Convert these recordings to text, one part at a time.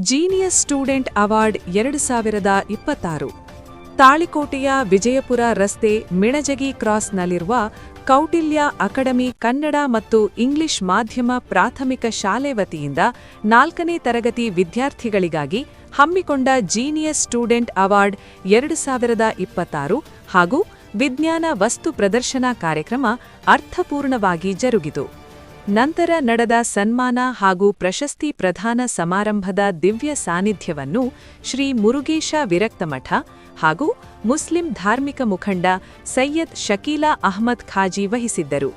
Genius student award 2026 ತಾಳಿಕೋಟೆಯ Vijayapura ರಸ್ತೆ Minajagi ಕ್ರಾಸ್ನಲ್ಲಿರುವ Kautilya academy Kannada ಮತ್ತು English ಮಾಧ್ಯಮ ಪ್ರಾಥಮಿಕ ಶಾಲೆ ವತಿಯಿಂದ 4ನೇ ತರಗತಿ ವಿದ್ಯಾರ್ಥಿಗಳಿಗಾಗಿ ಹಮ್ಮಿಕೊಂಡ ಜೀನಿಯಸ್ ಸ್ಟೂಡೆಂಟ್ ಅವಾರ್ಡ್ 2026 ಹಾಗೂ ವಿಜ್ಞಾನ ವಸ್ತು ಪ್ರದರ್ಶನ ಕಾರ್ಯಕ್ರಮ ಅರ್ಥಪೂರ್ಣವಾಗಿ ಜರುಗಿತು. ನಂತರ ನಡೆದ ಸನ್ಮಾನ ಹಾಗೂ ಪ್ರಶಸ್ತಿ ಪ್ರದಾನ ಸಮಾರಂಭದ ದಿವ್ಯ ಸಾನ್ನಿಧ್ಯವನ್ನು ಶ್ರೀ ಮುರುಗೇಶ ವಿರಕ್ತಮಠ ಹಾಗೂ ಮುಸ್ಲಿಂ ಧಾರ್ಮಿಕ ಮುಖಂಡ ಸೈಯದ್ ಶಕೀಲಾ ಅಹ್ಮದ್ ಖಾಜಿ ವಹಿಸಿದ್ದರು.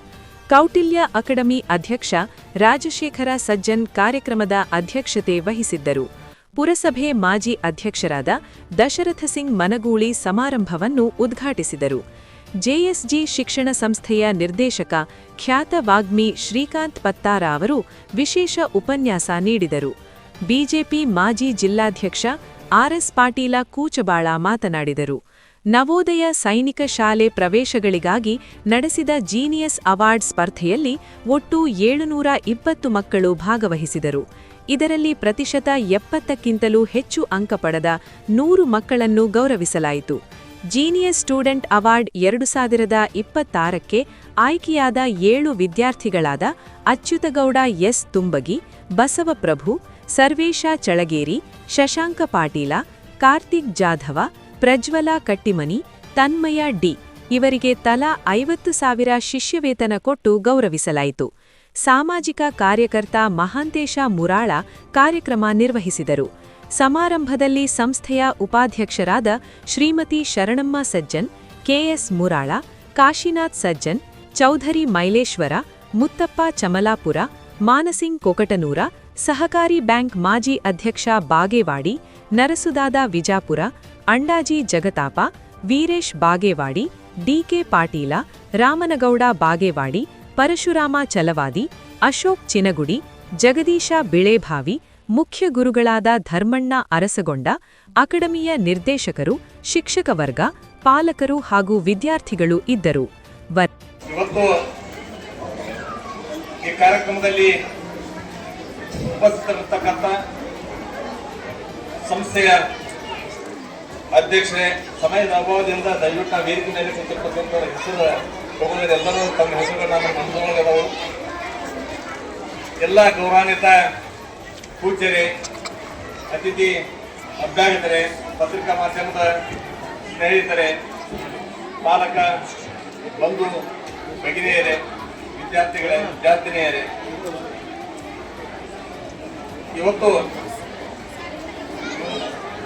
ಕೌಟಿಲ್ಯ ಅಕಾಡೆಮಿ ಅಧ್ಯಕ್ಷ ರಾಜಶೇಖರ ಸಜ್ಜನ್ ಕಾರ್ಯಕ್ರಮದ ಅಧ್ಯಕ್ಷತೆ ವಹಿಸಿದ್ದರು. ಪುರಸಭೆ ಮಾಜಿ ಅಧ್ಯಕ್ಷರಾದ ದಶರಥ ಸಿಂಗ್ ಮನಗೂಳಿ ಸಮಾರಂಭವನ್ನು ಉದ್ಘಾಟಿಸಿದರು. ಜೆಎಸ್ಜಿ ಶಿಕ್ಷಣ ಸಂಸ್ಥೆಯ ನಿರ್ದೇಶಕ ಖ್ಯಾತ ವಾಗ್ಮಿ ಶ್ರೀಕಾಂತ್ ಪತ್ತಾರ ಅವರು ವಿಶೇಷ ಉಪನ್ಯಾಸ ನೀಡಿದರು. ಬಿಜೆಪಿ ಮಾಜಿ ಜಿಲ್ಲಾಧ್ಯಕ್ಷ ಆರ್ಎಸ್ ಪಾಟೀಲ ಕೂಚಬಾಳ ಮಾತನಾಡಿದರು. ನವೋದಯ ಸೈನಿಕ ಶಾಲೆ ಪ್ರವೇಶಗಳಿಗಾಗಿ ನಡೆಸಿದ ಜೀನಿಯಸ್ ಅವಾರ್ಡ್ ಸ್ಪರ್ಧೆಯಲ್ಲಿ ಒಟ್ಟು 720 ಮಕ್ಕಳು ಭಾಗವಹಿಸಿದರು. ಇದರಲ್ಲಿ ಪ್ರತಿಶತ 70ಕ್ಕಿಂತಲೂ ಹೆಚ್ಚು ಅಂಕ ಪಡೆದ 100 ಮಕ್ಕಳನ್ನು ಗೌರವಿಸಲಾಯಿತು. ಜೀನಿಯಸ್ ಸ್ಟೂಡೆಂಟ್ ಅವಾರ್ಡ್ 2026ಕ್ಕೆ ಆಯ್ಕೆಯಾದ 7 ವಿದ್ಯಾರ್ಥಿಗಳಾದ ಅಚ್ಯುತಗೌಡ ಎಸ್ ತುಂಬಗಿ, ಬಸವಪ್ರಭು, ಸರ್ವೇಶ ಚಳಗೇರಿ, ಶಶಾಂಕ ಪಾಟೀಲ, ಕಾರ್ತಿಕ್ ಜಾಧವ, ಪ್ರಜ್ವಲ ಕಟ್ಟಿಮನಿ, ತನ್ಮಯ ಡಿ ಇವರಿಗೆ ತಲಾ 50,000 ಶಿಷ್ಯವೇತನ ಕೊಟ್ಟು ಗೌರವಿಸಲಾಯಿತು. ಸಾಮಾಜಿಕ ಕಾರ್ಯಕರ್ತ ಮಹಾಂತೇಶ ಮುರಾಳ ಕಾರ್ಯಕ್ರಮ ನಿರ್ವಹಿಸಿದರು. ಸಮಾರಂಭದಲ್ಲಿ ಸಂಸ್ಥೆಯ ಉಪಾಧ್ಯಕ್ಷರಾದ ಶ್ರೀಮತಿ ಶರಣಮ್ಮ ಸಜ್ಜನ್, ಕೆಎಸ್ ಮುರಾಳ, ಕಾಶಿನಾಥ್ ಸಜ್ಜನ್, ಚೌಧರಿ ಮೈಲೇಶ್ವರ, ಮುತ್ತಪ್ಪ ಚಮಲಾಪುರ, ಮಾನಸಿಂಗ್ ಕೊಕಟನೂರ, ಸಹಕಾರಿ ಬ್ಯಾಂಕ್ ಮಾಜಿ ಅಧ್ಯಕ್ಷ ಬಾಗೇವಾಡಿ, ನರಸುದಾದ ವಿಜಾಪುರ, ಅಂಡಾಜಿ ಜಗತಾಪ, ವೀರೇಶ್ ಬಾಗೇವಾಡಿ, ಡಿಕೆ ಪಾಟೀಲ, ರಾಮನಗೌಡ ಬಾಗೇವಾಡಿ, ಪರಶುರಾಮ ಚಲವಾದಿ, ಅಶೋಕ್ ಚಿನಗುಡಿ, ಜಗದೀಶ ಬಿಳೇಭಾವಿ, ಮುಖ್ಯ ಗುರುಗಳಾದ ಧರ್ಮಣ್ಣ ಅರಸಗೊಂಡ, ಅಕಾಡೆಮಿಯ ನಿರ್ದೇಶಕರು, ಶಿಕ್ಷಕ ವರ್ಗ, ಪಾಲಕರು ಹಾಗೂ ವಿದ್ಯಾರ್ಥಿಗಳು ಇದ್ದರು. ಇವತ್ತು ಈ ಕಾರ್ಯಕ್ರಮದಲ್ಲಿ ಉಪಸ್ಥಿತರಿರತಕ್ಕಂಥ ಸಂಸ್ಥೆಯ ಅಧ್ಯಕ್ಷರೇ, ಸಮಯದ ಅಭಾವದಿಂದ ದಯವಿಟ್ಟು ವೇದಿಕೆಯಲ್ಲಿ ಕುಳಿತಿರ್ತಕ್ಕಂಥವ್ರ ಹೆಸರು ಹೋಗೋದೆಲ್ಲರೂ ತಮ್ಮ ಹೆಸರುಗಳನ್ನು ಮಂದೊಳಗದವರು. ಎಲ್ಲ ಗೌರವಾನ್ವಿತ ಪೂಜ್ಯರೇ, ಅತಿಥಿ ಅಭ್ಯಾಗತರೇ, ಪತ್ರಿಕಾ ಮಾಧ್ಯಮದ ಸ್ನೇಹಿತರೆ, ಪಾಲಕ ಬಂಧು ಭಗಿನಿಯರೇ, ವಿದ್ಯಾರ್ಥಿಗಳೇ, ವಿದ್ಯಾರ್ಥಿನಿಯರೇ, ಇವತ್ತು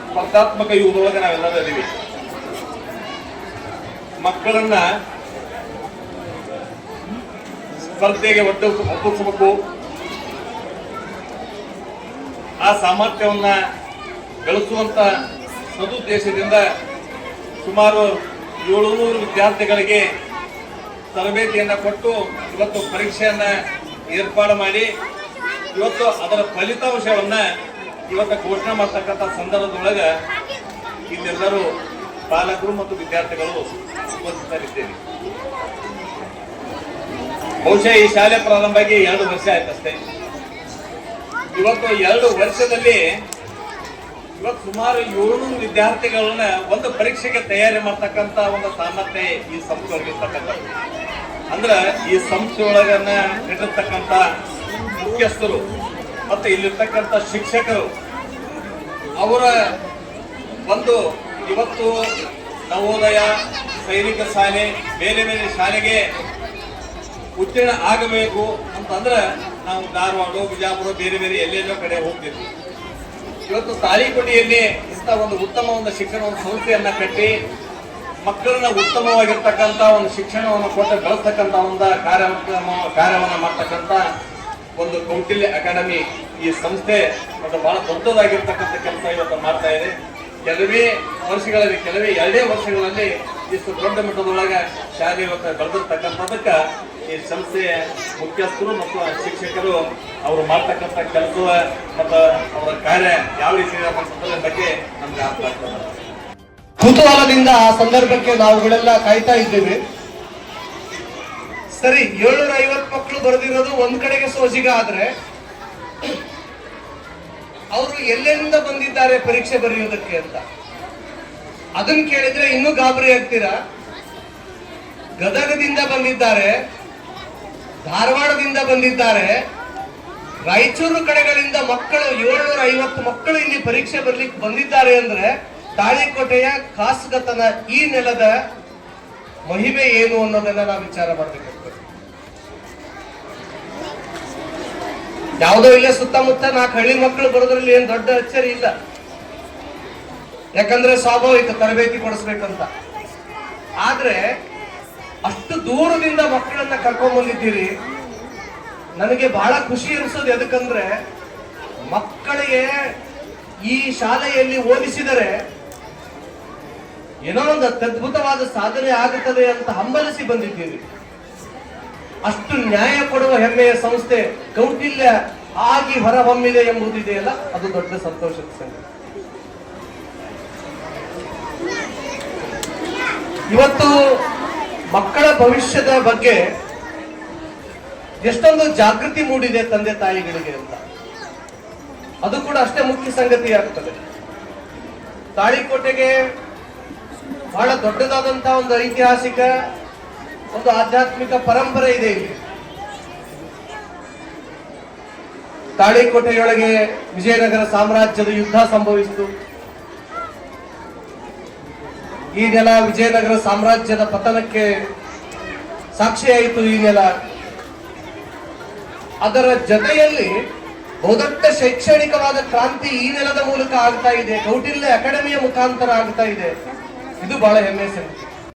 ಸ್ಪರ್ಧಾತ್ಮಕ ಯುಗದೊಳಗೆ ನಾವೆಲ್ಲರೂ ಇದ್ದೀವಿ. ಮಕ್ಕಳನ್ನ ಸ್ಪರ್ಧೆಗೆ ಒಪ್ಪಿಸಬೇಕು, ಆ ಸಾಮರ್ಥ್ಯವನ್ನ ಬೆಳೆಸುವಂತ ಸದುದ್ದೇಶದಿಂದ ಸುಮಾರು 700 ವಿದ್ಯಾರ್ಥಿಗಳಿಗೆ ತರಬೇತಿಯನ್ನು ಕೊಟ್ಟು ಇವತ್ತು ಪರೀಕ್ಷೆಯನ್ನ ಏರ್ಪಾಡು ಮಾಡಿ ಇವತ್ತು ಅದರ ಫಲಿತಾಂಶವನ್ನ ಇವತ್ತು ಘೋಷಣೆ ಮಾಡ್ತಕ್ಕಂಥ ಸಂದರ್ಭದೊಳಗೆ ಇಲ್ಲೆಲ್ಲರೂ ಪಾಲಕರು ಮತ್ತು ವಿದ್ಯಾರ್ಥಿಗಳು ಉಪಸ್ಥಿತರಿದ್ದೇವೆ. ಬಹುಶಃ ಈ ಶಾಲೆ ಪ್ರಾರಂಭ ಆಗಿ 2 ವರ್ಷ ಆಯ್ತಷ್ಟೇ. ಇವತ್ತು 2 ವರ್ಷದಲ್ಲಿ ಇವತ್ತು ಸುಮಾರು 700 ವಿದ್ಯಾರ್ಥಿಗಳನ್ನ ಒಂದು ಪರೀಕ್ಷೆಗೆ ತಯಾರಿ ಮಾಡ್ತಕ್ಕಂಥ ಒಂದು ಸಾಮರ್ಥ್ಯ ಈ ಸಂಸ್ಥೆಯೊಳಗಿರ್ತಕ್ಕಂಥದ್ದು. ಅಂದ್ರೆ ಈ ಸಂಸ್ಥೆಯೊಳಗನ್ನ ಇಟ್ಟಿರ್ತಕ್ಕಂಥ ಮುಖ್ಯಸ್ಥರು ಮತ್ತು ಇಲ್ಲಿರ್ತಕ್ಕಂಥ ಶಿಕ್ಷಕರು ಅವರ ಒಂದು ಇವತ್ತು ನವೋದಯ ಸೈನಿಕ ಶಾಲೆ ಬೇರೆ ಬೇರೆ ಶಾಲೆಗೆ ಉತ್ತೀರ್ಣ ಆಗಬೇಕು ಅಂತಂದ್ರೆ ನಾವು ಧಾರವಾಡ, ಬಿಜಾಪುರ ಬೇರೆ ಬೇರೆ ಎಲ್ಲೆಲ್ಲೋ ಕಡೆ ಹೋಗ್ತಿದ್ವಿ. ಇವತ್ತು ತಾಳಿಕೋಟೆಯಲ್ಲಿ ಇಂಥ ಒಂದು ಉತ್ತಮ ಒಂದು ಶಿಕ್ಷಣ ಒಂದು ಸಂಸ್ಥೆಯನ್ನ ಕಟ್ಟಿ ಮಕ್ಕಳನ್ನ ಉತ್ತಮವಾಗಿರ್ತಕ್ಕಂಥ ಒಂದು ಶಿಕ್ಷಣವನ್ನು ಕೊಟ್ಟು ಬೆಳೆಸ್ತಕ್ಕಂಥ ಒಂದು ಕಾರ್ಯವನ್ನು ಮಾಡ್ತಕ್ಕಂಥ ಒಂದು ಕೌಟಿಲ್ಯ ಅಕಾಡೆಮಿ ಈ ಸಂಸ್ಥೆ ಒಂದು ಬಹಳ ದೊಡ್ಡದಾಗಿರ್ತಕ್ಕಂಥ ಕೆಲಸ ಇವತ್ತು ಮಾಡ್ತಾ ಇದೆ. ಕೆಲವೇ 2 ವರ್ಷಗಳಲ್ಲಿ ಇಷ್ಟು ದೊಡ್ಡ ಮಟ್ಟದೊಳಗೆ ಶಾಲೆ ಇವತ್ತು ಬೆಳೆದಿರ್ತಕ್ಕಂಥದಕ್ಕೆ ಈ ಸಂಸ್ಥೆಯ ಮುಖ್ಯಸ್ಥರು ಮತ್ತು ಶಿಕ್ಷಕರು ಅವರು ಮಾಡ್ತಕ್ಕಂಥ ಕೆಲಸ ಮತ್ತು ಅವರ ಕಾರ್ಯ ಯಾವ ರೀತಿ ಇದೆ ಅನ್ನೋದ್ರ ಬಗ್ಗೆ ನಮ್ಗೆ ಅರ್ಥ ಆಗ್ತದೆ. ಕುತೂಹಲದಿಂದ ಆ ಸಂದರ್ಭಕ್ಕೆ ನಾವುಗಳೆಲ್ಲ ಕಾಯ್ತಾ ಇದ್ದೇವೆ. ಸರಿ, 750 ಮಕ್ಕಳು ಬರೆದಿರೋದು ಒಂದ್ ಕಡೆಗೆ ಸೋಜಿಗ ಆದ್ರೆ ಅವರು ಎಲ್ಲೆಲ್ಲಿಂದ ಬಂದಿದ್ದಾರೆ ಪರೀಕ್ಷೆ ಬರೆಯೋದಕ್ಕೆ ಅಂತ. ಅದನ್ನ ಕೇಳಿದ್ರೆ ಇನ್ನೂ ಗಾಬರಿ ಆಗ್ತೀರಾ. ಗದಗದಿಂದ ಬಂದಿದ್ದಾರೆ, ಧಾರವಾಡದಿಂದ ಬಂದಿದ್ದಾರೆ, ರಾಯಚೂರು ಕಡೆಗಳಿಂದ ಮಕ್ಕಳು 750 ಮಕ್ಕಳು ಇಲ್ಲಿ ಪರೀಕ್ಷೆ ಬರ್ಲಿಕ್ಕೆ ಬಂದಿದ್ದಾರೆ ಅಂದ್ರೆ ತಾಳಿಕೋಟೆಯ ಖಾಸಗತನ ಈ ನೆಲದ ಮಹಿಮೆ ಏನು ಅನ್ನೋದನ್ನ ನಾವು ವಿಚಾರ ಮಾಡ್ಬೇಕಾಗ್ತದೆ. ಯಾವುದೋ ಇಲ್ಲೇ ಸುತ್ತಮುತ್ತ 4 ಹಳ್ಳಿ ಮಕ್ಕಳು ಬರೋದ್ರಲ್ಲಿ ಏನ್ ದೊಡ್ಡ ಅಚ್ಚರಿ ಇಲ್ಲ, ಯಾಕಂದ್ರೆ ಸ್ವಾಭಾವಿಕ ತರಬೇತಿ ಕೊಡಿಸ್ಬೇಕಂತ. ಆದ್ರೆ ಅಷ್ಟು ದೂರದಿಂದ ಮಕ್ಕಳನ್ನ ಕರ್ಕೊಂಡ್ ಬಂದಿದ್ದೀರಿ. ನನಗೆ ಬಹಳ ಖುಷಿ ಅನಿಸೋದು ಎದಕ್ಕಂದ್ರೆ ಮಕ್ಕಳಿಗೆ ಈ ಶಾಲೆಯಲ್ಲಿ ಓದಿಸಿದರೆ ಏನೋ ಒಂದು ಅತ್ಯದ್ಭುತವಾದ ಸಾಧನೆ ಆಗುತ್ತದೆ ಅಂತ ಹಂಬಲಿಸಿ ಬಂದಿದ್ದೀರಿ. ಅಷ್ಟು ನ್ಯಾಯ ಕೊಡುವ ಹೆಮ್ಮೆಯ ಸಂಸ್ಥೆ ಕೌಟಿಲ್ಯ ಆಗಿ ಹೊರಹೊಮ್ಮಿದೆ ಎಂಬುದಿದೆಯಲ್ಲ, ಅದು ದೊಡ್ಡ ಸಂತೋಷದ ಸಂಗತಿ. ಇವತ್ತು ಮಕ್ಕಳ ಭವಿಷ್ಯದ ಬಗ್ಗೆ ಎಷ್ಟೊಂದು ಜಾಗೃತಿ ಮೂಡಿದೆ ತಂದೆ ತಾಯಿಗಳಿಗೆ ಅಂತ, ಅದು ಕೂಡ ಅಷ್ಟೇ ಮುಖ್ಯ ಸಂಗತಿ ಆಗ್ತದೆ. ತಾಳಿಕೋಟೆಗೆ ಬಹಳ ದೊಡ್ಡದಾದಂತಹ ಒಂದು ಐತಿಹಾಸಿಕ, ಒಂದು ಆಧ್ಯಾತ್ಮಿಕ ಪರಂಪರೆ ಇದೆ ಇಲ್ಲಿ. ತಾಳಿಕೋಟೆಯೊಳಗೆ ವಿಜಯನಗರ ಸಾಮ್ರಾಜ್ಯದ ಯುದ್ಧ ಸಂಭವಿಸಿತು. ಈ ನೆಲ ವಿಜಯನಗರ ಸಾಮ್ರಾಜ್ಯದ ಪತನಕ್ಕೆ ಸಾಕ್ಷಿಯಾಯಿತು. ಈ ನೆಲ ಅದರ ಜೊತೆಯಲ್ಲಿ ಬಹುದೊಡ್ಡ ಶೈಕ್ಷಣಿಕವಾದ ಕ್ರಾಂತಿ ಈ ನೆಲದ ಮೂಲಕ ಆಗ್ತಾ ಇದೆ, ಕೌಟಿಲ್ಯ ಅಕಾಡೆಮಿಯ ಮುಖಾಂತರ ಆಗ್ತಾ ಇದೆ. ಇದು ಬಹಳ ಹೆಮ್ಮೆ ಸಂಗತಿ.